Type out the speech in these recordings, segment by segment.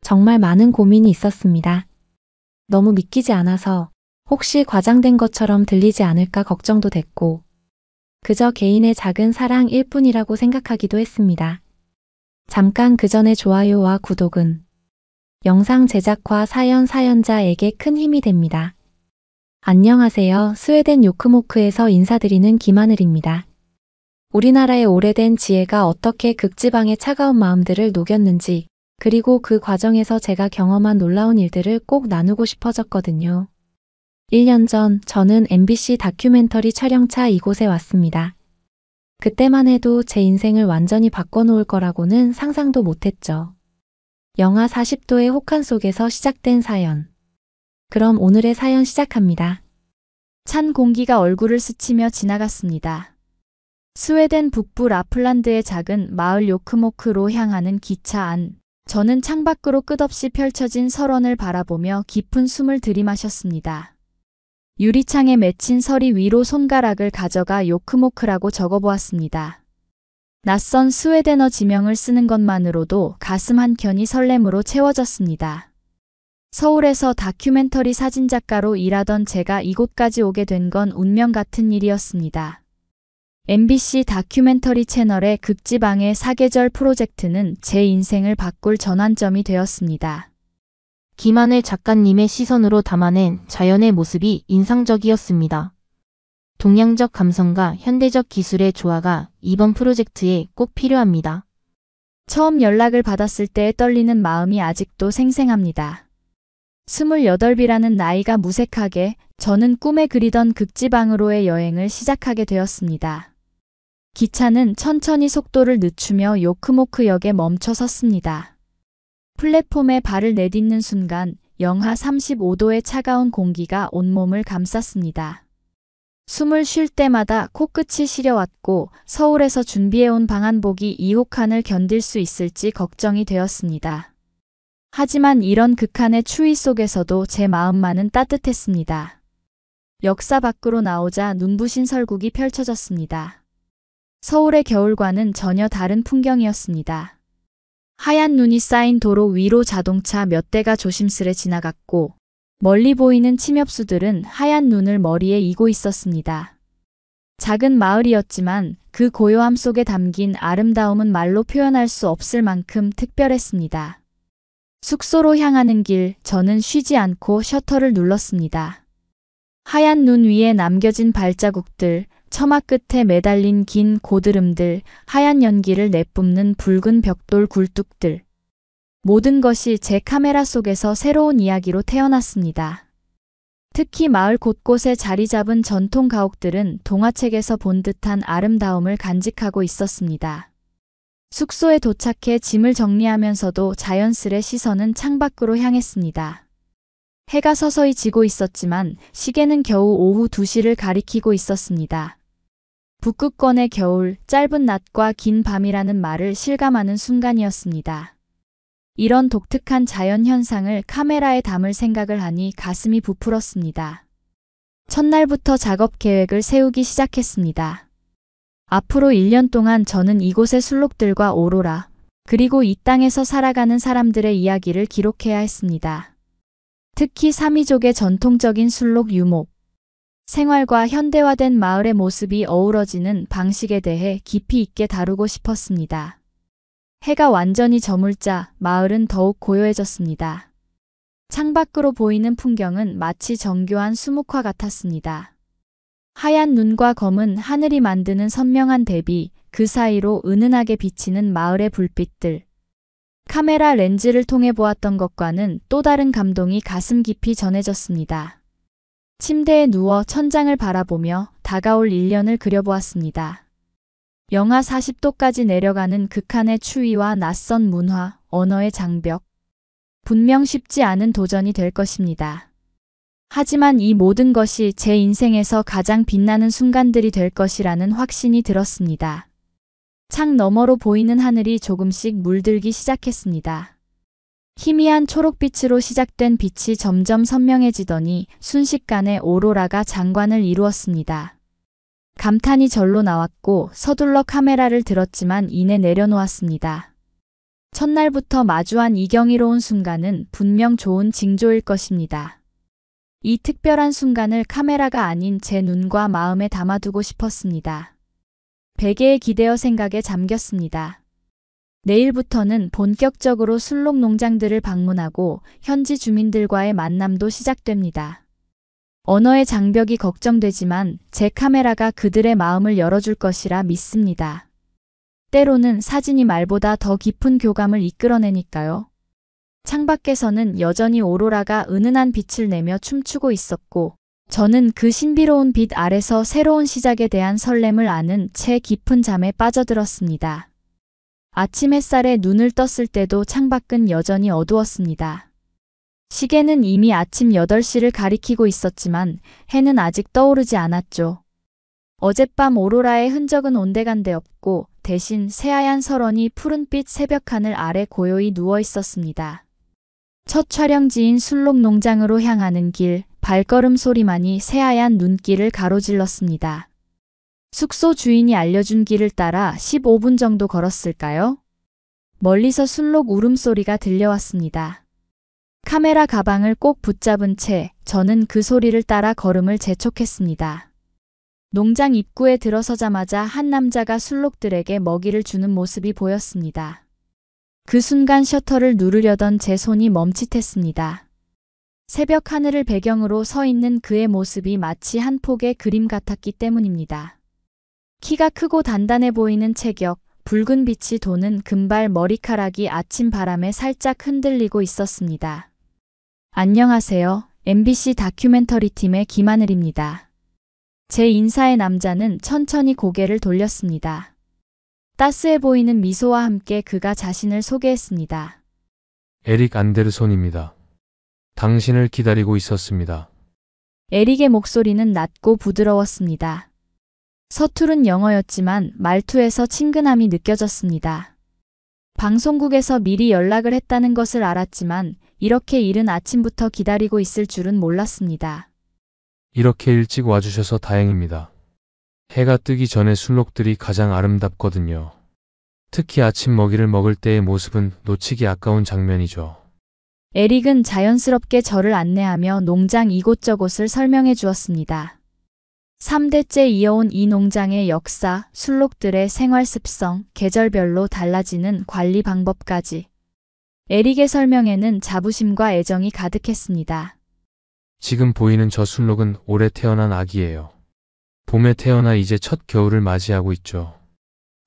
정말 많은 고민이 있었습니다. 너무 믿기지 않아서 혹시 과장된 것처럼 들리지 않을까 걱정도 됐고, 그저 개인의 작은 사랑일 뿐이라고 생각하기도 했습니다. 잠깐 그 전에 좋아요와 구독은 영상 제작과 사연자에게 큰 힘이 됩니다. 안녕하세요. 스웨덴 요크모크에서 인사드리는 김하늘입니다. 우리나라의 오래된 지혜가 어떻게 극지방의 차가운 마음들을 녹였는지, 그리고 그 과정에서 제가 경험한 놀라운 일들을 꼭 나누고 싶어졌거든요. 1년 전 저는 MBC 다큐멘터리 촬영차 이곳에 왔습니다. 그때만 해도 제 인생을 완전히 바꿔놓을 거라고는 상상도 못했죠. 영하 40도의 혹한 속에서 시작된 사연. 그럼 오늘의 사연 시작합니다. 찬 공기가 얼굴을 스치며 지나갔습니다. 스웨덴 북부 라플란드의 작은 마을 요크모크로 향하는 기차 안. 저는 창밖으로 끝없이 펼쳐진 설원을 바라보며 깊은 숨을 들이마셨습니다. 유리창에 맺힌 서리 위로 손가락을 가져가 요크모크라고 적어보았습니다. 낯선 스웨덴어 지명을 쓰는 것만으로도 가슴 한켠이 설렘으로 채워졌습니다. 서울에서 다큐멘터리 사진작가로 일하던 제가 이곳까지 오게 된 건 운명 같은 일이었습니다. MBC 다큐멘터리 채널의 극지방의 사계절 프로젝트는 제 인생을 바꿀 전환점이 되었습니다. 김하늘 작가님의 시선으로 담아낸 자연의 모습이 인상적이었습니다. 동양적 감성과 현대적 기술의 조화가 이번 프로젝트에 꼭 필요합니다. 처음 연락을 받았을 때의 떨리는 마음이 아직도 생생합니다. 28이라는 나이가 무색하게 저는 꿈에 그리던 극지방으로의 여행을 시작하게 되었습니다. 기차는 천천히 속도를 늦추며 요크모크역에 멈춰 섰습니다. 플랫폼에 발을 내딛는 순간 영하 35도의 차가운 공기가 온몸을 감쌌습니다. 숨을 쉴 때마다 코끝이 시려왔고 서울에서 준비해온 방한복이 이 혹한을 견딜 수 있을지 걱정이 되었습니다. 하지만 이런 극한의 추위 속에서도 제 마음만은 따뜻했습니다. 역사 밖으로 나오자 눈부신 설국이 펼쳐졌습니다. 서울의 겨울과는 전혀 다른 풍경이었습니다. 하얀 눈이 쌓인 도로 위로 자동차 몇 대가 조심스레 지나갔고 멀리 보이는 침엽수들은 하얀 눈을 머리에 이고 있었습니다. 작은 마을이었지만 그 고요함 속에 담긴 아름다움은 말로 표현할 수 없을 만큼 특별했습니다. 숙소로 향하는 길, 저는 쉬지 않고 셔터를 눌렀습니다. 하얀 눈 위에 남겨진 발자국들, 처마 끝에 매달린 긴 고드름들, 하얀 연기를 내뿜는 붉은 벽돌 굴뚝들. 모든 것이 제 카메라 속에서 새로운 이야기로 태어났습니다. 특히 마을 곳곳에 자리 잡은 전통 가옥들은 동화책에서 본 듯한 아름다움을 간직하고 있었습니다. 숙소에 도착해 짐을 정리하면서도 자연스레 시선은 창밖으로 향했습니다. 해가 서서히 지고 있었지만 시계는 겨우 오후 2시를 가리키고 있었습니다. 북극권의 겨울, 짧은 낮과 긴 밤이라는 말을 실감하는 순간이었습니다. 이런 독특한 자연 현상을 카메라에 담을 생각을 하니 가슴이 부풀었습니다. 첫날부터 작업 계획을 세우기 시작했습니다. 앞으로 1년 동안 저는 이곳의 술록들과 오로라, 그리고 이 땅에서 살아가는 사람들의 이야기를 기록해야 했습니다. 특히 사미족의 전통적인 술록 유목, 생활과 현대화된 마을의 모습이 어우러지는 방식에 대해 깊이 있게 다루고 싶었습니다. 해가 완전히 저물자 마을은 더욱 고요해졌습니다. 창밖으로 보이는 풍경은 마치 정교한 수묵화 같았습니다. 하얀 눈과 검은 하늘이 만드는 선명한 대비, 그 사이로 은은하게 비치는 마을의 불빛들. 카메라 렌즈를 통해 보았던 것과는 또 다른 감동이 가슴 깊이 전해졌습니다. 침대에 누워 천장을 바라보며 다가올 1년을 그려보았습니다. 영하 40도까지 내려가는 극한의 추위와 낯선 문화, 언어의 장벽. 분명 쉽지 않은 도전이 될 것입니다. 하지만 이 모든 것이 제 인생에서 가장 빛나는 순간들이 될 것이라는 확신이 들었습니다. 창 너머로 보이는 하늘이 조금씩 물들기 시작했습니다. 희미한 초록빛으로 시작된 빛이 점점 선명해지더니 순식간에 오로라가 장관을 이루었습니다. 감탄이 절로 나왔고 서둘러 카메라를 들었지만 이내 내려놓았습니다. 첫날부터 마주한 이 경이로운 순간은 분명 좋은 징조일 것입니다. 이 특별한 순간을 카메라가 아닌 제 눈과 마음에 담아두고 싶었습니다. 베개에 기대어 생각에 잠겼습니다. 내일부터는 본격적으로 술록 농장들을 방문하고 현지 주민들과의 만남도 시작됩니다. 언어의 장벽이 걱정되지만 제 카메라가 그들의 마음을 열어줄 것이라 믿습니다. 때로는 사진이 말보다 더 깊은 교감을 이끌어내니까요. 창밖에서는 여전히 오로라가 은은한 빛을 내며 춤추고 있었고 저는 그 신비로운 빛 아래서 새로운 시작에 대한 설렘을 아는 채 깊은 잠에 빠져들었습니다. 아침 햇살에 눈을 떴을 때도 창밖은 여전히 어두웠습니다. 시계는 이미 아침 8시를 가리키고 있었지만 해는 아직 떠오르지 않았죠. 어젯밤 오로라의 흔적은 온데간데 없고 대신 새하얀 설원이 푸른빛 새벽하늘 아래 고요히 누워 있었습니다. 첫 촬영지인 술록 농장으로 향하는 길, 발걸음 소리만이 새하얀 눈길을 가로질렀습니다. 숙소 주인이 알려준 길을 따라 15분 정도 걸었을까요? 멀리서 술록 울음소리가 들려왔습니다. 카메라 가방을 꼭 붙잡은 채 저는 그 소리를 따라 걸음을 재촉했습니다. 농장 입구에 들어서자마자 한 남자가 술록들에게 먹이를 주는 모습이 보였습니다. 그 순간 셔터를 누르려던 제 손이 멈칫했습니다. 새벽 하늘을 배경으로 서 있는 그의 모습이 마치 한 폭의 그림 같았기 때문입니다. 키가 크고 단단해 보이는 체격, 붉은 빛이 도는 금발 머리카락이 아침 바람에 살짝 흔들리고 있었습니다. 안녕하세요. MBC 다큐멘터리 팀의 김하늘입니다. 제 인사에 남자는 천천히 고개를 돌렸습니다. 따스해 보이는 미소와 함께 그가 자신을 소개했습니다. 에릭 안데르손입니다. 당신을 기다리고 있었습니다. 에릭의 목소리는 낮고 부드러웠습니다. 서투른 영어였지만 말투에서 친근함이 느껴졌습니다. 방송국에서 미리 연락을 했다는 것을 알았지만 이렇게 이른 아침부터 기다리고 있을 줄은 몰랐습니다. 이렇게 일찍 와주셔서 다행입니다. 해가 뜨기 전에 술록들이 가장 아름답거든요. 특히 아침 먹이를 먹을 때의 모습은 놓치기 아까운 장면이죠. 에릭은 자연스럽게 저를 안내하며 농장 이곳저곳을 설명해 주었습니다. 3대째 이어온 이 농장의 역사, 술록들의 생활 습성, 계절별로 달라지는 관리 방법까지. 에릭의 설명에는 자부심과 애정이 가득했습니다. 지금 보이는 저 술록은 올해 태어난 아기예요. 봄에 태어나 이제 첫 겨울을 맞이하고 있죠.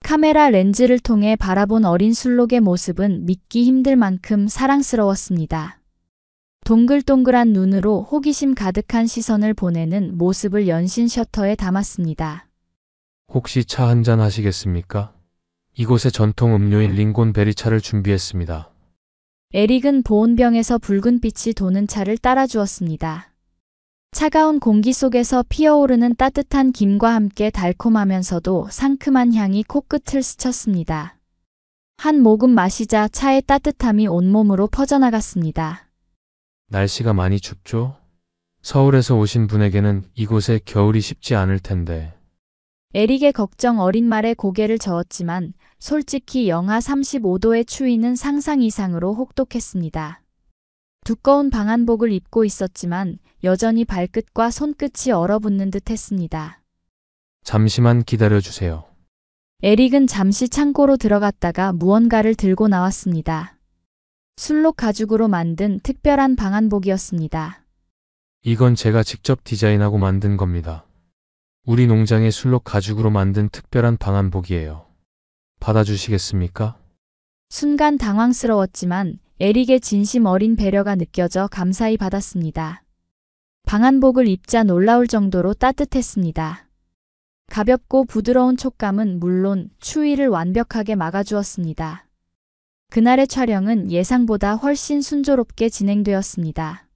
카메라 렌즈를 통해 바라본 어린 술록의 모습은 믿기 힘들 만큼 사랑스러웠습니다. 동글동글한 눈으로 호기심 가득한 시선을 보내는 모습을 연신 셔터에 담았습니다. 혹시 차 한잔 하시겠습니까? 이곳의 전통 음료인 링곤 베리차를 준비했습니다. 에릭은 보온병에서 붉은 빛이 도는 차를 따라주었습니다. 차가운 공기 속에서 피어오르는 따뜻한 김과 함께 달콤하면서도 상큼한 향이 코끝을 스쳤습니다. 한 모금 마시자 차의 따뜻함이 온몸으로 퍼져나갔습니다. 날씨가 많이 춥죠? 서울에서 오신 분에게는 이곳의 겨울이 쉽지 않을 텐데. 에릭의 걱정 어린 말에 고개를 저었지만 솔직히 영하 35도의 추위는 상상 이상으로 혹독했습니다. 두꺼운 방한복을 입고 있었지만 여전히 발끝과 손끝이 얼어붙는 듯 했습니다. 잠시만 기다려주세요. 에릭은 잠시 창고로 들어갔다가 무언가를 들고 나왔습니다. 술록 가죽으로 만든 특별한 방한복이었습니다. 이건 제가 직접 디자인하고 만든 겁니다. 우리 농장의 술록 가죽으로 만든 특별한 방한복이에요. 받아주시겠습니까? 순간 당황스러웠지만 에릭의 진심 어린 배려가 느껴져 감사히 받았습니다. 방한복을 입자 놀라울 정도로 따뜻했습니다. 가볍고 부드러운 촉감은 물론 추위를 완벽하게 막아주었습니다. 그날의 촬영은 예상보다 훨씬 순조롭게 진행되었습니다.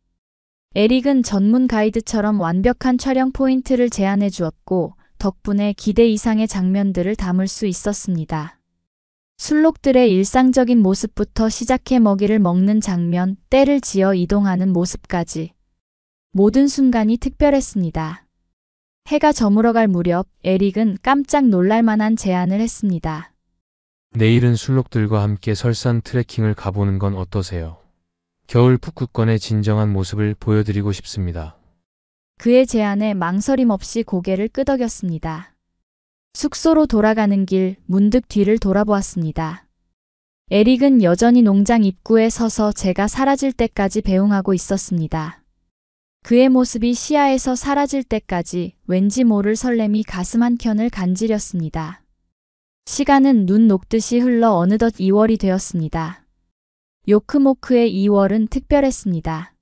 에릭은 전문 가이드처럼 완벽한 촬영 포인트를 제안해 주었고 덕분에 기대 이상의 장면들을 담을 수 있었습니다. 술록들의 일상적인 모습부터 시작해 먹이를 먹는 장면, 때를 지어 이동하는 모습까지. 모든 순간이 특별했습니다. 해가 저물어갈 무렵 에릭은 깜짝 놀랄 만한 제안을 했습니다. 내일은 술록들과 함께 설산 트레킹을 가보는 건 어떠세요? 겨울 북극권의 진정한 모습을 보여드리고 싶습니다. 그의 제안에 망설임 없이 고개를 끄덕였습니다. 숙소로 돌아가는 길 문득 뒤를 돌아보았습니다. 에릭은 여전히 농장 입구에 서서 제가 사라질 때까지 배웅하고 있었습니다. 그의 모습이 시야에서 사라질 때까지 왠지 모를 설렘이 가슴 한켠을 간지렸습니다. 시간은 눈 녹듯이 흘러 어느덧 2월이 되었습니다. 요크모크의 2월은 특별했습니다.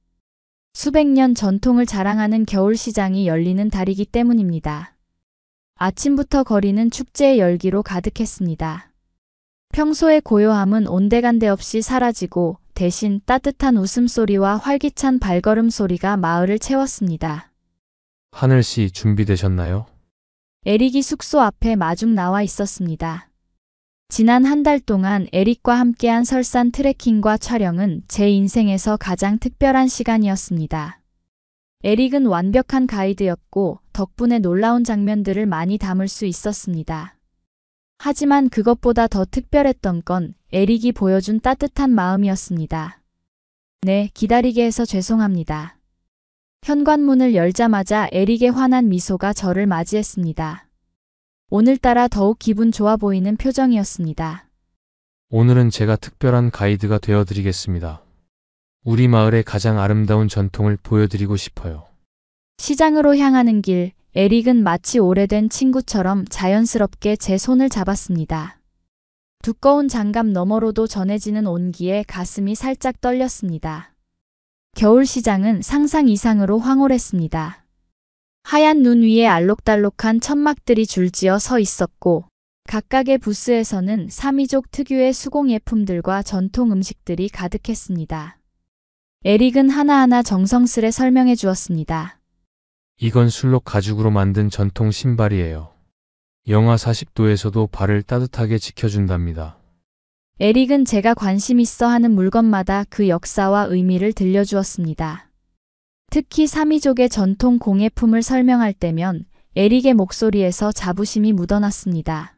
수백 년 전통을 자랑하는 겨울시장이 열리는 달이기 때문입니다. 아침부터 거리는 축제의 열기로 가득했습니다. 평소의 고요함은 온데간데 없이 사라지고 대신 따뜻한 웃음소리와 활기찬 발걸음 소리가 마을을 채웠습니다. 하늘씨 준비되셨나요? 에릭이 숙소 앞에 마중 나와 있었습니다. 지난 한 달 동안 에릭과 함께한 설산 트레킹과 촬영은 제 인생에서 가장 특별한 시간이었습니다. 에릭은 완벽한 가이드였고 덕분에 놀라운 장면들을 많이 담을 수 있었습니다. 하지만 그것보다 더 특별했던 건 에릭이 보여준 따뜻한 마음이었습니다. 네, 기다리게 해서 죄송합니다. 현관문을 열자마자 에릭의 환한 미소가 저를 맞이했습니다. 오늘따라 더욱 기분 좋아 보이는 표정이었습니다. 오늘은 제가 특별한 가이드가 되어드리겠습니다. 우리 마을의 가장 아름다운 전통을 보여드리고 싶어요. 시장으로 향하는 길, 에릭은 마치 오래된 친구처럼 자연스럽게 제 손을 잡았습니다. 두꺼운 장갑 너머로도 전해지는 온기에 가슴이 살짝 떨렸습니다. 겨울 시장은 상상 이상으로 황홀했습니다. 하얀 눈 위에 알록달록한 천막들이 줄지어 서 있었고 각각의 부스에서는 사미족 특유의 수공 예품들과 전통 음식들이 가득했습니다. 에릭은 하나하나 정성스레 설명해 주었습니다. 이건 술록 가죽으로 만든 전통 신발이에요. 영하 40도에서도 발을 따뜻하게 지켜준답니다. 에릭은 제가 관심 있어 하는 물건마다 그 역사와 의미를 들려주었습니다. 특히 사미족의 전통 공예품을 설명할 때면 에릭의 목소리에서 자부심이 묻어났습니다.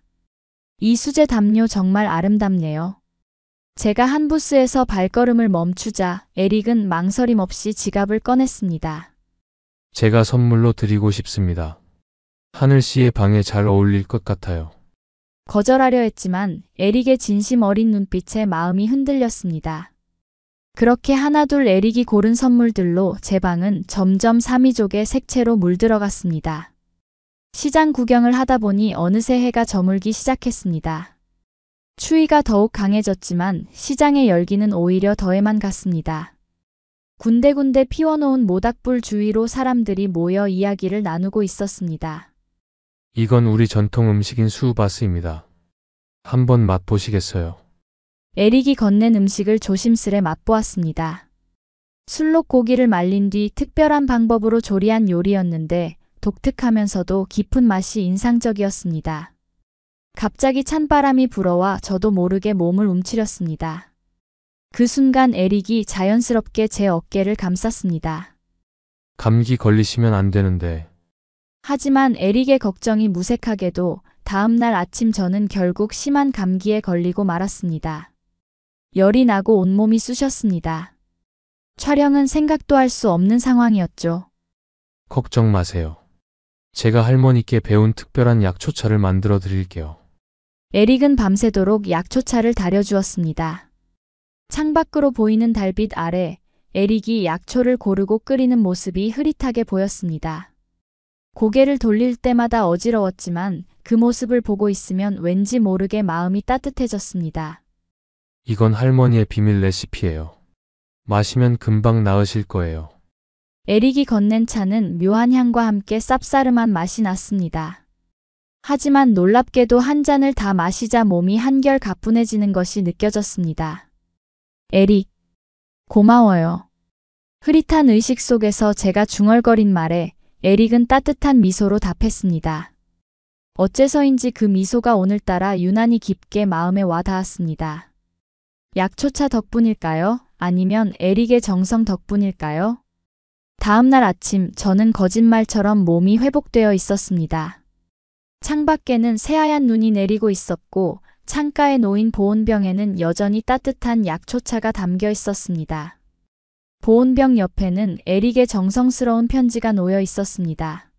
이 수제 담요 정말 아름답네요. 제가 한 부스에서 발걸음을 멈추자 에릭은 망설임 없이 지갑을 꺼냈습니다. 제가 선물로 드리고 싶습니다. 하늘씨의 방에 잘 어울릴 것 같아요. 거절하려 했지만 에릭의 진심 어린 눈빛에 마음이 흔들렸습니다. 그렇게 하나둘 에릭이 고른 선물들로 제 방은 점점 사미족의 색채로 물들어갔습니다. 시장 구경을 하다 보니 어느새 해가 저물기 시작했습니다. 추위가 더욱 강해졌지만 시장의 열기는 오히려 더해만 갔습니다. 군데군데 피워놓은 모닥불 주위로 사람들이 모여 이야기를 나누고 있었습니다. 이건 우리 전통 음식인 수우바스입니다. 한번 맛보시겠어요? 에릭이 건넨 음식을 조심스레 맛보았습니다. 술록 고기를 말린 뒤 특별한 방법으로 조리한 요리였는데 독특하면서도 깊은 맛이 인상적이었습니다. 갑자기 찬바람이 불어와 저도 모르게 몸을 움츠렸습니다. 그 순간 에릭이 자연스럽게 제 어깨를 감쌌습니다. 감기 걸리시면 안 되는데. 하지만 에릭의 걱정이 무색하게도 다음 날 아침 저는 결국 심한 감기에 걸리고 말았습니다. 열이 나고 온몸이 쑤셨습니다. 촬영은 생각도 할 수 없는 상황이었죠. 걱정 마세요. 제가 할머니께 배운 특별한 약초차를 만들어 드릴게요. 에릭은 밤새도록 약초차를 달여주었습니다. 창밖으로 보이는 달빛 아래 에릭이 약초를 고르고 끓이는 모습이 흐릿하게 보였습니다. 고개를 돌릴 때마다 어지러웠지만 그 모습을 보고 있으면 왠지 모르게 마음이 따뜻해졌습니다. 이건 할머니의 비밀 레시피예요. 마시면 금방 나으실 거예요. 에릭이 건넨 차는 묘한 향과 함께 쌉싸름한 맛이 났습니다. 하지만 놀랍게도 한 잔을 다 마시자 몸이 한결 가뿐해지는 것이 느껴졌습니다. 에릭, 고마워요. 흐릿한 의식 속에서 제가 중얼거린 말에 에릭은 따뜻한 미소로 답했습니다. 어째서인지 그 미소가 오늘따라 유난히 깊게 마음에 와 닿았습니다. 약초차 덕분일까요? 아니면 에릭의 정성 덕분일까요? 다음 날 아침 저는 거짓말처럼 몸이 회복되어 있었습니다. 창밖에는 새하얀 눈이 내리고 있었고 창가에 놓인 보온병에는 여전히 따뜻한 약초차가 담겨 있었습니다. 보온병 옆에는 에릭의 정성스러운 편지가 놓여 있었습니다.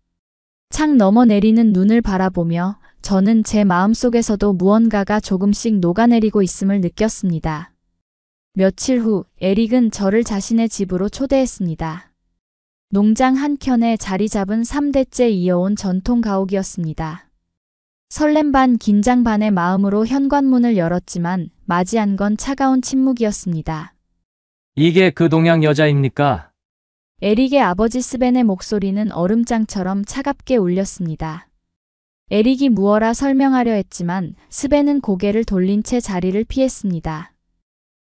창 너머 내리는 눈을 바라보며 저는 제 마음속에서도 무언가가 조금씩 녹아내리고 있음을 느꼈습니다. 며칠 후 에릭은 저를 자신의 집으로 초대했습니다. 농장 한켠에 자리 잡은 3대째 이어온 전통 가옥이었습니다. 설렘 반 긴장 반의 마음으로 현관문을 열었지만 맞이한 건 차가운 침묵이었습니다. 이게 그 동양 여자입니까? 에릭의 아버지 스벤의 목소리는 얼음장처럼 차갑게 울렸습니다. 에릭이 무어라 설명하려 했지만 스벤은 고개를 돌린 채 자리를 피했습니다.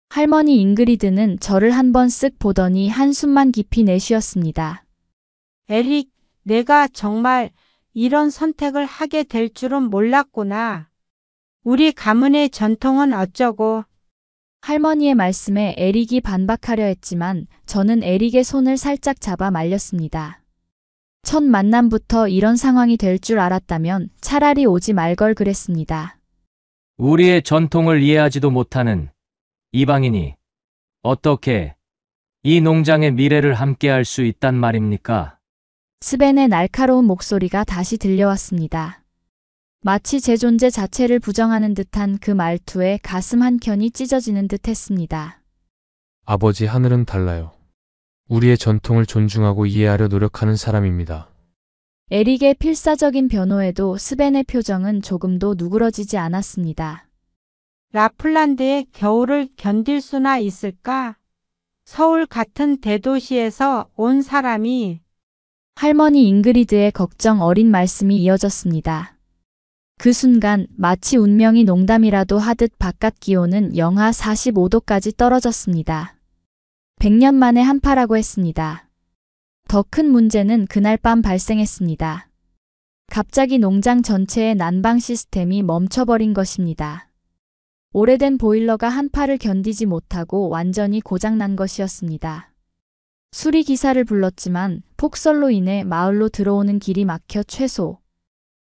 할머니 잉그리드는 저를 한번 쓱 보더니 한숨만 깊이 내쉬었습니다. 에릭, 내가 정말 이런 선택을 하게 될 줄은 몰랐구나. 우리 가문의 전통은 어쩌고. 할머니의 말씀에 에릭이 반박하려 했지만 저는 에릭의 손을 살짝 잡아 말렸습니다. 첫 만남부터 이런 상황이 될 줄 알았다면 차라리 오지 말 걸 그랬습니다. 우리의 전통을 이해하지도 못하는 이방인이 어떻게 이 농장의 미래를 함께할 수 있단 말입니까? 스벤의 날카로운 목소리가 다시 들려왔습니다. 마치 제 존재 자체를 부정하는 듯한 그 말투에 가슴 한켠이 찢어지는 듯 했습니다. 아버지, 하늘은 달라요. 우리의 전통을 존중하고 이해하려 노력하는 사람입니다. 에릭의 필사적인 변호에도 스벤의 표정은 조금도 누그러지지 않았습니다. 라플란드의 겨울을 견딜 수나 있을까? 서울 같은 대도시에서 온 사람이. 할머니 잉그리드의 걱정 어린 말씀이 이어졌습니다. 그 순간 마치 운명이 농담이라도 하듯 바깥 기온은 영하 45도까지 떨어졌습니다. 100년 만에 한파라고 했습니다. 더 큰 문제는 그날 밤 발생했습니다. 갑자기 농장 전체의 난방 시스템이 멈춰버린 것입니다. 오래된 보일러가 한파를 견디지 못하고 완전히 고장난 것이었습니다. 수리기사를 불렀지만 폭설로 인해 마을로 들어오는 길이 막혀 최소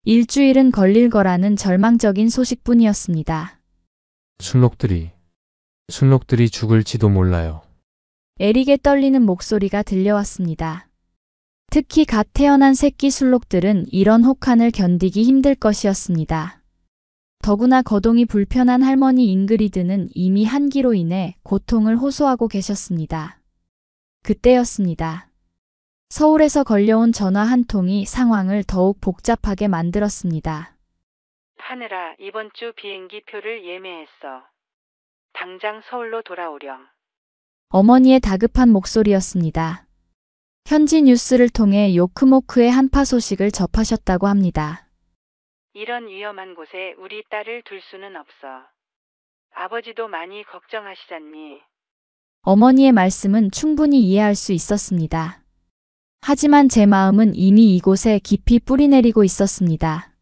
일주일은 걸릴 거라는 절망적인 소식뿐이었습니다. 순록들이 죽을지도 몰라요. 에릭의 떨리는 목소리가 들려왔습니다. 특히 갓 태어난 새끼 순록들은 이런 혹한을 견디기 힘들 것이었습니다. 더구나 거동이 불편한 할머니 잉그리드는 이미 한기로 인해 고통을 호소하고 계셨습니다. 그때였습니다. 서울에서 걸려온 전화 한 통이 상황을 더욱 복잡하게 만들었습니다. 하늘아, 이번 주 비행기 표를 예매했어. 당장 서울로 돌아오렴. 어머니의 다급한 목소리였습니다. 현지 뉴스를 통해 요크모크의 한파 소식을 접하셨다고 합니다. 이런 위험한 곳에 우리 딸을 둘 수는 없어. 아버지도 많이 걱정하시잖니. 어머니의 말씀은 충분히 이해할 수 있었습니다. 하지만 제 마음은 이미 이곳에 깊이 뿌리내리고 있었습니다.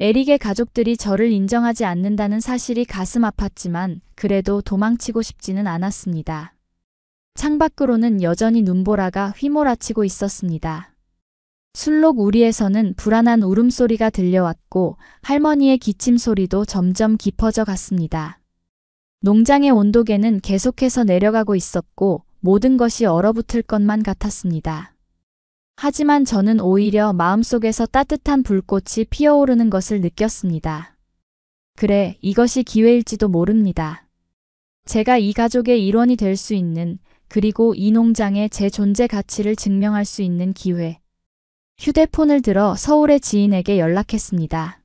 에릭의 가족들이 저를 인정하지 않는다는 사실이 가슴 아팠지만 그래도 도망치고 싶지는 않았습니다. 창밖으로는 여전히 눈보라가 휘몰아치고 있었습니다. 술록 우리에서는 불안한 울음소리가 들려왔고 할머니의 기침 소리도 점점 깊어져 갔습니다. 농장의 온도계는 계속해서 내려가고 있었고 모든 것이 얼어붙을 것만 같았습니다. 하지만 저는 오히려 마음속에서 따뜻한 불꽃이 피어오르는 것을 느꼈습니다. 그래, 이것이 기회일지도 모릅니다. 제가 이 가족의 일원이 될 수 있는, 그리고 이 농장에 제 존재 가치를 증명할 수 있는 기회. 휴대폰을 들어 서울의 지인에게 연락했습니다.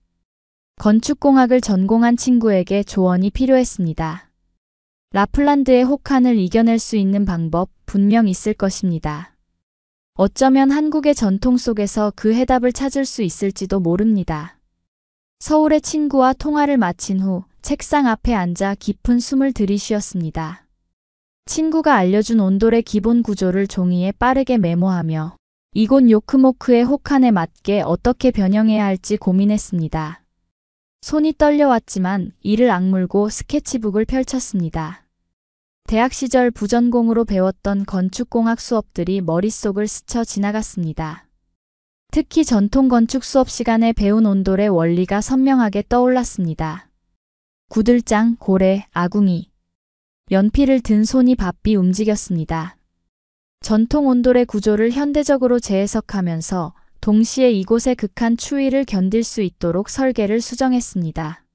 건축공학을 전공한 친구에게 조언이 필요했습니다. 라플란드의 혹한을 이겨낼 수 있는 방법 분명 있을 것입니다. 어쩌면 한국의 전통 속에서 그 해답을 찾을 수 있을지도 모릅니다. 서울의 친구와 통화를 마친 후 책상 앞에 앉아 깊은 숨을 들이쉬었습니다. 친구가 알려준 온돌의 기본 구조를 종이에 빠르게 메모하며 이곳 요크모크의 혹한에 맞게 어떻게 변형해야 할지 고민했습니다. 손이 떨려왔지만 이를 악물고 스케치북을 펼쳤습니다. 대학 시절 부전공으로 배웠던 건축공학 수업들이 머릿속을 스쳐 지나갔습니다. 특히 전통 건축 수업 시간에 배운 온돌의 원리가 선명하게 떠올랐습니다. 구들장, 고래, 아궁이, 연필을 든 손이 바삐 움직였습니다. 전통 온돌의 구조를 현대적으로 재해석하면서 동시에 이곳의 극한 추위를 견딜 수 있도록 설계를 수정했습니다.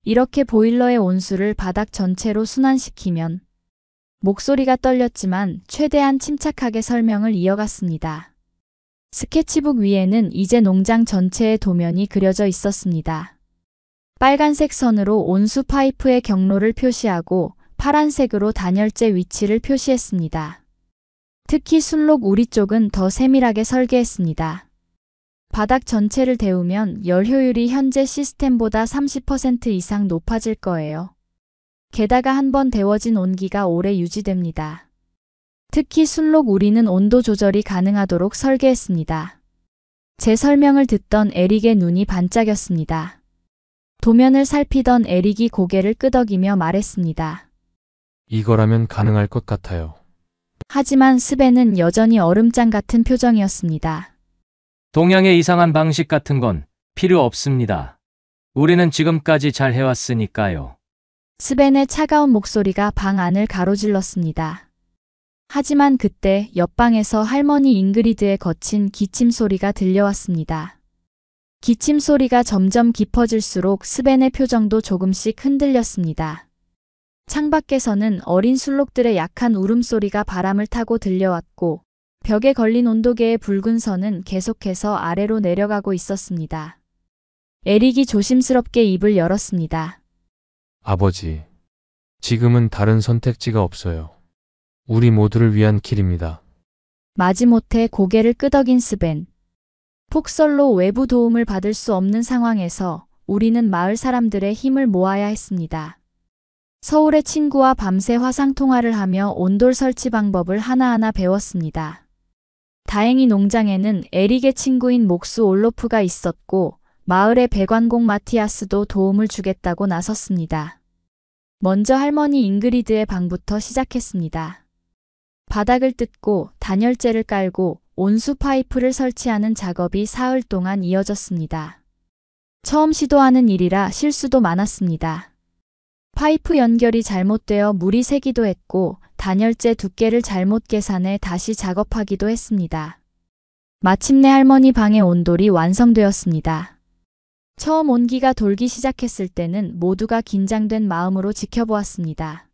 이렇게 보일러의 온수를 바닥 전체로 순환시키면 목소리가 떨렸지만 최대한 침착하게 설명을 이어갔습니다. 스케치북 위에는 이제 농장 전체의 도면이 그려져 있었습니다. 빨간색 선으로 온수 파이프의 경로를 표시하고 파란색으로 단열재 위치를 표시했습니다. 특히 순록 우리 쪽은 더 세밀하게 설계했습니다. 바닥 전체를 데우면 열 효율이 현재 시스템보다 30% 이상 높아질 거예요. 게다가 한번 데워진 온기가 오래 유지됩니다. 특히 순록 우리는 온도 조절이 가능하도록 설계했습니다. 제 설명을 듣던 에릭의 눈이 반짝였습니다. 도면을 살피던 에릭이 고개를 끄덕이며 말했습니다. 이거라면 가능할 것 같아요. 하지만 스벤은 여전히 얼음장 같은 표정이었습니다. 동양의 이상한 방식 같은 건 필요 없습니다. 우리는 지금까지 잘 해왔으니까요. 스벤의 차가운 목소리가 방 안을 가로질렀습니다. 하지만 그때 옆방에서 할머니 잉그리드의 거친 기침 소리가 들려왔습니다. 기침 소리가 점점 깊어질수록 스벤의 표정도 조금씩 흔들렸습니다. 창밖에서는 어린 순록들의 약한 울음소리가 바람을 타고 들려왔고 벽에 걸린 온도계의 붉은 선은 계속해서 아래로 내려가고 있었습니다. 에릭이 조심스럽게 입을 열었습니다. 아버지, 지금은 다른 선택지가 없어요. 우리 모두를 위한 길입니다. 마지못해 고개를 끄덕인 스벤. 폭설로 외부 도움을 받을 수 없는 상황에서 우리는 마을 사람들의 힘을 모아야 했습니다. 서울의 친구와 밤새 화상통화를 하며 온돌 설치 방법을 하나하나 배웠습니다. 다행히 농장에는 에릭의 친구인 목수 올로프가 있었고 마을의 배관공 마티아스도 도움을 주겠다고 나섰습니다. 먼저 할머니 잉그리드의 방부터 시작했습니다. 바닥을 뜯고 단열재를 깔고 온수 파이프를 설치하는 작업이 사흘 동안 이어졌습니다. 처음 시도하는 일이라 실수도 많았습니다. 파이프 연결이 잘못되어 물이 새기도 했고 단열재 두께를 잘못 계산해 다시 작업하기도 했습니다. 마침내 할머니 방의 온돌이 완성되었습니다. 처음 온기가 돌기 시작했을 때는 모두가 긴장된 마음으로 지켜보았습니다.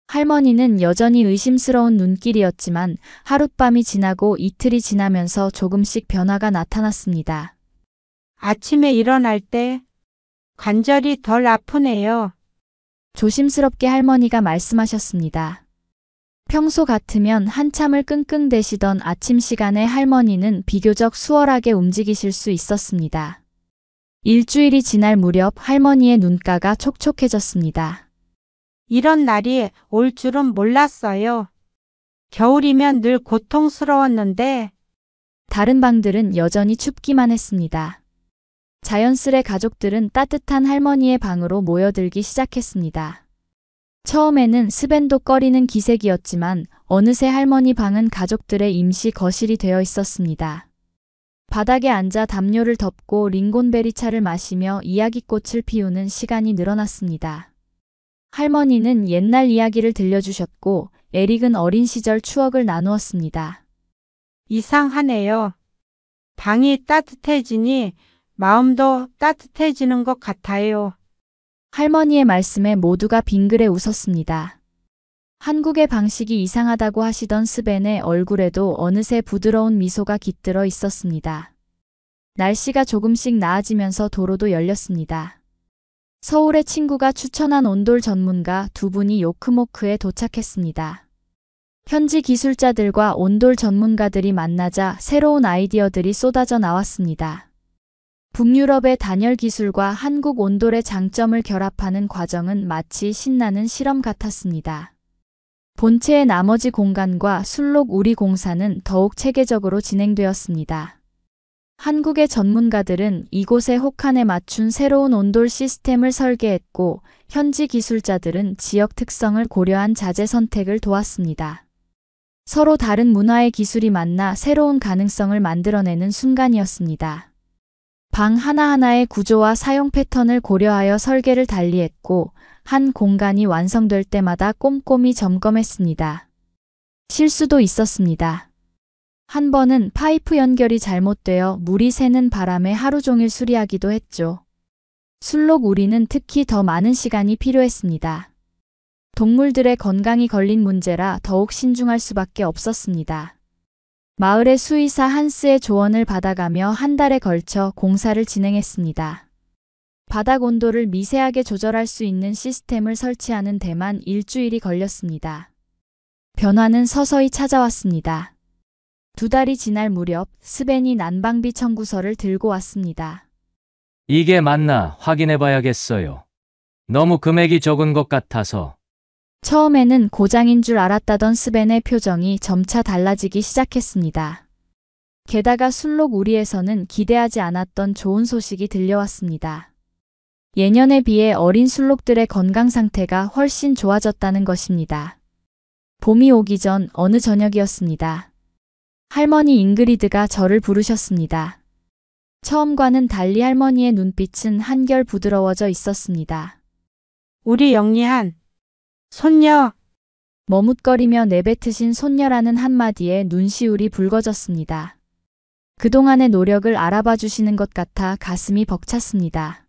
할머니는 여전히 의심스러운 눈길이었지만 하룻밤이 지나고 이틀이 지나면서 조금씩 변화가 나타났습니다. 아침에 일어날 때 관절이 덜 아프네요. 조심스럽게 할머니가 말씀하셨습니다. 평소 같으면 한참을 끙끙대시던 아침 시간에 할머니는 비교적 수월하게 움직이실 수 있었습니다. 일주일이 지날 무렵 할머니의 눈가가 촉촉해졌습니다. 이런 날이 올 줄은 몰랐어요. 겨울이면 늘 고통스러웠는데 다른 방들은 여전히 춥기만 했습니다. 자연스레 가족들은 따뜻한 할머니의 방으로 모여들기 시작했습니다. 처음에는 스벤도 꺼리는 기색이었지만 어느새 할머니 방은 가족들의 임시 거실이 되어 있었습니다. 바닥에 앉아 담요를 덮고 링곤베리차를 마시며 이야기꽃을 피우는 시간이 늘어났습니다. 할머니는 옛날 이야기를 들려주셨고 에릭은 어린 시절 추억을 나누었습니다. 이상하네요. 방이 따뜻해지니 마음도 따뜻해지는 것 같아요. 할머니의 말씀에 모두가 빙그레 웃었습니다. 한국의 방식이 이상하다고 하시던 스벤의 얼굴에도 어느새 부드러운 미소가 깃들어 있었습니다. 날씨가 조금씩 나아지면서 도로도 열렸습니다. 서울의 친구가 추천한 온돌 전문가 두 분이 요크모크에 도착했습니다. 현지 기술자들과 온돌 전문가들이 만나자 새로운 아이디어들이 쏟아져 나왔습니다. 북유럽의 단열 기술과 한국 온돌의 장점을 결합하는 과정은 마치 신나는 실험 같았습니다. 본체의 나머지 공간과 순록 우리 공사는 더욱 체계적으로 진행되었습니다. 한국의 전문가들은 이곳의 혹한에 맞춘 새로운 온돌 시스템을 설계했고 현지 기술자들은 지역 특성을 고려한 자재 선택을 도왔습니다. 서로 다른 문화의 기술이 만나 새로운 가능성을 만들어내는 순간이었습니다. 방 하나하나의 구조와 사용 패턴을 고려하여 설계를 달리했고 한 공간이 완성될 때마다 꼼꼼히 점검했습니다. 실수도 있었습니다. 한 번은 파이프 연결이 잘못되어 물이 새는 바람에 하루 종일 수리하기도 했죠. 술록 우리는 특히 더 많은 시간이 필요했습니다. 동물들의 건강이 걸린 문제라 더욱 신중할 수밖에 없었습니다. 마을의 수의사 한스의 조언을 받아가며 한 달에 걸쳐 공사를 진행했습니다. 바닥 온도를 미세하게 조절할 수 있는 시스템을 설치하는 데만 일주일이 걸렸습니다. 변화는 서서히 찾아왔습니다. 2달이 지날 무렵 스벤이 난방비 청구서를 들고 왔습니다. 이게 맞나 확인해 봐야겠어요. 너무 금액이 적은 것 같아서. 처음에는 고장인 줄 알았다던 스벤의 표정이 점차 달라지기 시작했습니다. 게다가 술록 우리에서는 기대하지 않았던 좋은 소식이 들려왔습니다. 예년에 비해 어린 술록들의 건강 상태가 훨씬 좋아졌다는 것입니다. 봄이 오기 전 어느 저녁이었습니다. 할머니 잉그리드가 저를 부르셨습니다. 처음과는 달리 할머니의 눈빛은 한결 부드러워져 있었습니다. 우리 영리한 손녀. 머뭇거리며 내뱉으신 손녀라는 한마디에 눈시울이 붉어졌습니다. 그동안의 노력을 알아봐 주시는 것 같아 가슴이 벅찼습니다.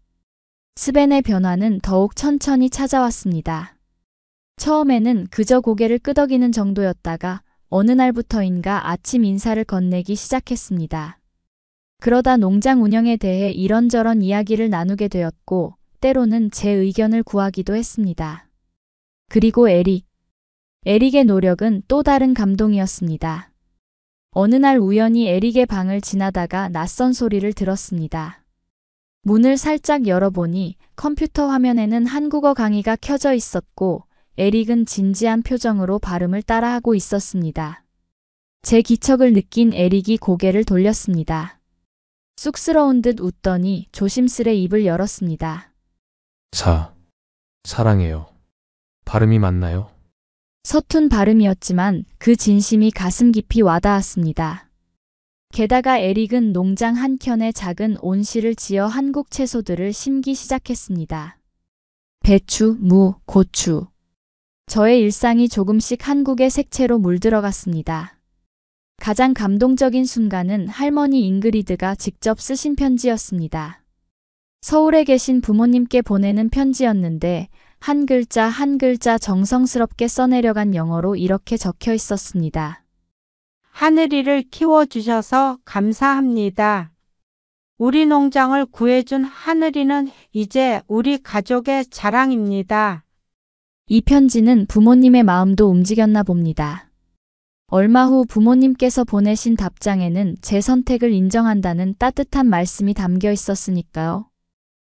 스벤의 변화는 더욱 천천히 찾아왔습니다. 처음에는 그저 고개를 끄덕이는 정도였다가 어느 날부터인가 아침 인사를 건네기 시작했습니다. 그러다 농장 운영에 대해 이런저런 이야기를 나누게 되었고 때로는 제 의견을 구하기도 했습니다. 그리고 에릭의 노력은 또 다른 감동이었습니다. 어느 날 우연히 에릭의 방을 지나다가 낯선 소리를 들었습니다. 문을 살짝 열어보니 컴퓨터 화면에는 한국어 강의가 켜져 있었고 에릭은 진지한 표정으로 발음을 따라하고 있었습니다. 제 기척을 느낀 에릭이 고개를 돌렸습니다. 쑥스러운 듯 웃더니 조심스레 입을 열었습니다. 사랑해요. 발음이 맞나요? 서툰 발음이었지만 그 진심이 가슴 깊이 와닿았습니다. 게다가 에릭은 농장 한켠에 작은 온실을 지어 한국 채소들을 심기 시작했습니다. 배추, 무, 고추. 저의 일상이 조금씩 한국의 색채로 물들어갔습니다. 가장 감동적인 순간은 할머니 잉그리드가 직접 쓰신 편지였습니다. 서울에 계신 부모님께 보내는 편지였는데 한 글자 한 글자 정성스럽게 써내려간 영어로 이렇게 적혀 있었습니다. 하늘이를 키워주셔서 감사합니다. 우리 농장을 구해준 하늘이는 이제 우리 가족의 자랑입니다. 이 편지는 부모님의 마음도 움직였나 봅니다. 얼마 후 부모님께서 보내신 답장에는 제 선택을 인정한다는 따뜻한 말씀이 담겨 있었으니까요.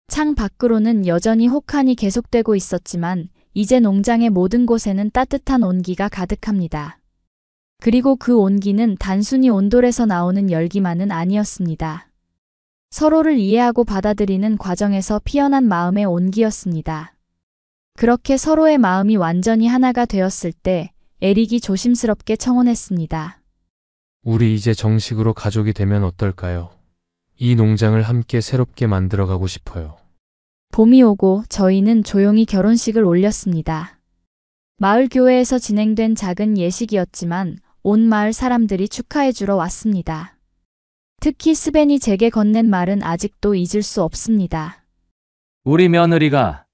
창 밖으로는 여전히 혹한이 계속되고 있었지만 이제 농장의 모든 곳에는 따뜻한 온기가 가득합니다. 그리고 그 온기는 단순히 온돌에서 나오는 열기만은 아니었습니다. 서로를 이해하고 받아들이는 과정에서 피어난 마음의 온기였습니다. 그렇게 서로의 마음이 완전히 하나가 되었을 때 에릭이 조심스럽게 청혼했습니다. 우리 이제 정식으로 가족이 되면 어떨까요? 이 농장을 함께 새롭게 만들어가고 싶어요. 봄이 오고 저희는 조용히 결혼식을 올렸습니다. 마을 교회에서 진행된 작은 예식이었지만 온 마을 사람들이 축하해주러 왔습니다. 특히 스벤이 제게 건넨 말은 아직도 잊을 수 없습니다. 우리 며느리가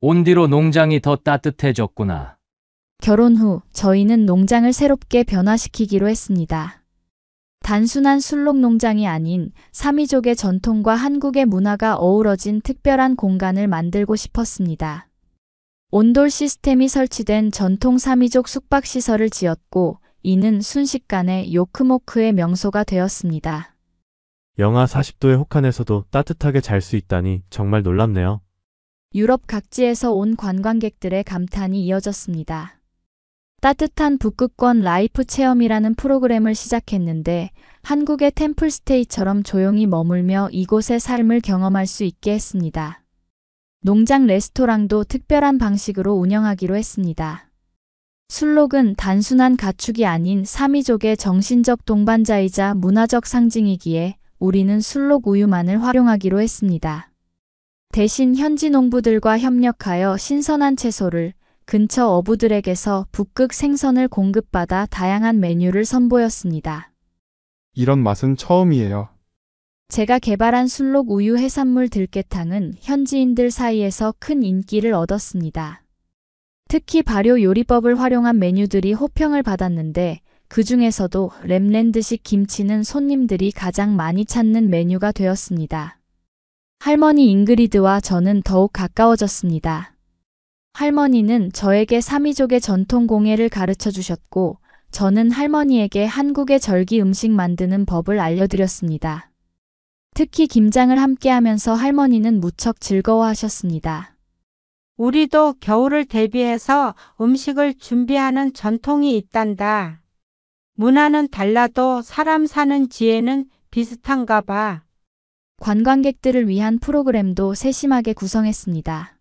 온 뒤로 농장이 더 따뜻해졌구나. 결혼 후 저희는 농장을 새롭게 변화시키기로 했습니다. 단순한 술록 농장이 아닌 사미족의 전통과 한국의 문화가 어우러진 특별한 공간을 만들고 싶었습니다. 온돌 시스템이 설치된 전통 사미족 숙박시설을 지었고 이는 순식간에 요크모크의 명소가 되었습니다. 영하 40도의 혹한에서도 따뜻하게 잘 수 있다니 정말 놀랍네요. 유럽 각지에서 온 관광객들의 감탄이 이어졌습니다. 따뜻한 북극권 라이프 체험이라는 프로그램을 시작했는데 한국의 템플스테이처럼 조용히 머물며 이곳의 삶을 경험할 수 있게 했습니다. 농장 레스토랑도 특별한 방식으로 운영하기로 했습니다. 술록은 단순한 가축이 아닌 사미족의 정신적 동반자이자 문화적 상징이기에 우리는 술록 우유만을 활용하기로 했습니다. 대신 현지 농부들과 협력하여 신선한 채소를 근처 어부들에게서 북극 생선을 공급받아 다양한 메뉴를 선보였습니다. 이런 맛은 처음이에요. 제가 개발한 술록 우유 해산물 들깨탕은 현지인들 사이에서 큰 인기를 얻었습니다. 특히 발효 요리법을 활용한 메뉴들이 호평을 받았는데 그 중에서도 랩랜드식 김치는 손님들이 가장 많이 찾는 메뉴가 되었습니다. 할머니 잉그리드와 저는 더욱 가까워졌습니다. 할머니는 저에게 사미족의 전통 공예를 가르쳐 주셨고 저는 할머니에게 한국의 절기 음식 만드는 법을 알려드렸습니다. 특히 김장을 함께하면서 할머니는 무척 즐거워하셨습니다. 우리도 겨울을 대비해서 음식을 준비하는 전통이 있단다. 문화는 달라도 사람 사는 지혜는 비슷한가 봐. 관광객들을 위한 프로그램도 세심하게 구성했습니다.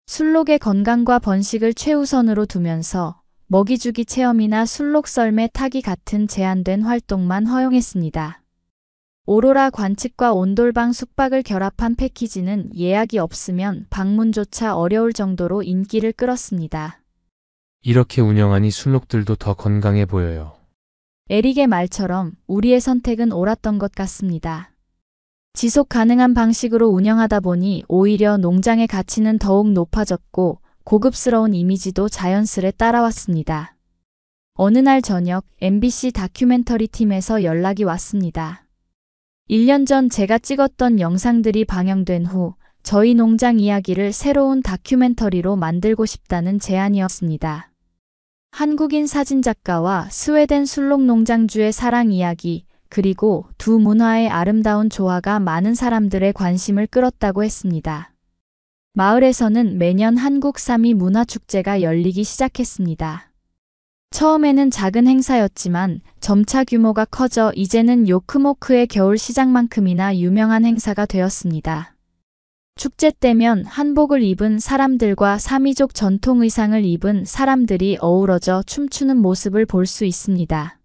술록의 건강과 번식을 최우선으로 두면서 먹이주기 체험이나 술록 썰매 타기 같은 제한된 활동만 허용했습니다. 오로라 관측과 온돌방 숙박을 결합한 패키지는 예약이 없으면 방문조차 어려울 정도로 인기를 끌었습니다. 이렇게 운영하니 술록들도 더 건강해 보여요. 에릭의 말처럼 우리의 선택은 옳았던 것 같습니다. 지속 가능한 방식으로 운영하다 보니 오히려 농장의 가치는 더욱 높아졌고 고급스러운 이미지도 자연스레 따라왔습니다. 어느 날 저녁 MBC 다큐멘터리 팀에서 연락이 왔습니다. 1년 전 제가 찍었던 영상들이 방영된 후 저희 농장 이야기를 새로운 다큐멘터리로 만들고 싶다는 제안이었습니다. 한국인 사진작가와 스웨덴 술록 농장주의 사랑 이야기, 그리고 두 문화의 아름다운 조화가 많은 사람들의 관심을 끌었다고 했습니다. 마을에서는 매년 한국 사미 문화축제가 열리기 시작했습니다. 처음에는 작은 행사였지만 점차 규모가 커져 이제는 요크모크의 겨울 시장만큼이나 유명한 행사가 되었습니다. 축제 때면 한복을 입은 사람들과 사미족 전통 의상을 입은 사람들이 어우러져 춤추는 모습을 볼 수 있습니다.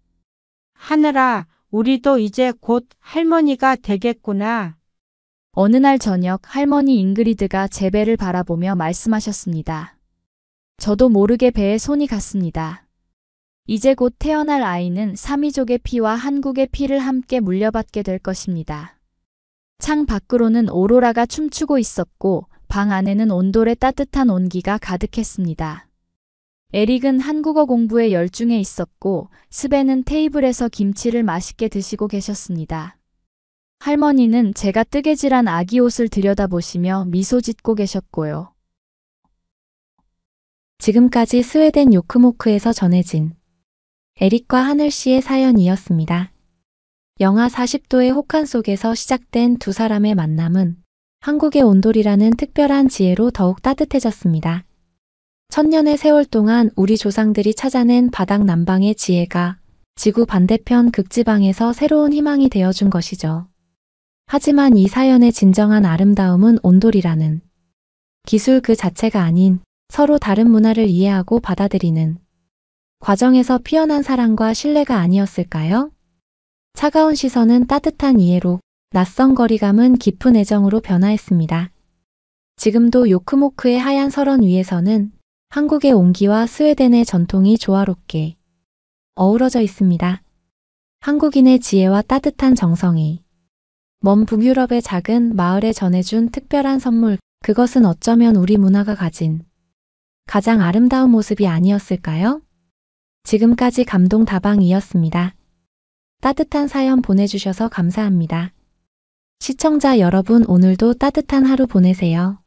하늘아, 우리도 이제 곧 할머니가 되겠구나. 어느 날 저녁 할머니 잉그리드가 제 배를 바라보며 말씀하셨습니다. 저도 모르게 배에 손이 갔습니다. 이제 곧 태어날 아이는 사미족의 피와 한국의 피를 함께 물려받게 될 것입니다. 창 밖으로는 오로라가 춤추고 있었고 방 안에는 온돌의 따뜻한 온기가 가득했습니다. 에릭은 한국어 공부에 열중해 있었고 스벤은 테이블에서 김치를 맛있게 드시고 계셨습니다. 할머니는 제가 뜨개질한 아기 옷을 들여다보시며 미소 짓고 계셨고요. 지금까지 스웨덴 요크모크에서 전해진 에릭과 하늘 씨의 사연이었습니다. 영하 40도의 혹한 속에서 시작된 두 사람의 만남은 한국의 온돌이라는 특별한 지혜로 더욱 따뜻해졌습니다. 천년의 세월 동안 우리 조상들이 찾아낸 바닥 난방의 지혜가 지구 반대편 극지방에서 새로운 희망이 되어준 것이죠. 하지만 이 사연의 진정한 아름다움은 온돌이라는 기술 그 자체가 아닌 서로 다른 문화를 이해하고 받아들이는 과정에서 피어난 사랑과 신뢰가 아니었을까요? 차가운 시선은 따뜻한 이해로, 낯선 거리감은 깊은 애정으로 변화했습니다. 지금도 요크모크의 하얀 설원 위에서는 한국의 온기와 스웨덴의 전통이 조화롭게 어우러져 있습니다. 한국인의 지혜와 따뜻한 정성이 먼 북유럽의 작은 마을에 전해준 특별한 선물, 그것은 어쩌면 우리 문화가 가진 가장 아름다운 모습이 아니었을까요? 지금까지 감동다방이었습니다. 따뜻한 사연 보내주셔서 감사합니다. 시청자 여러분, 오늘도 따뜻한 하루 보내세요.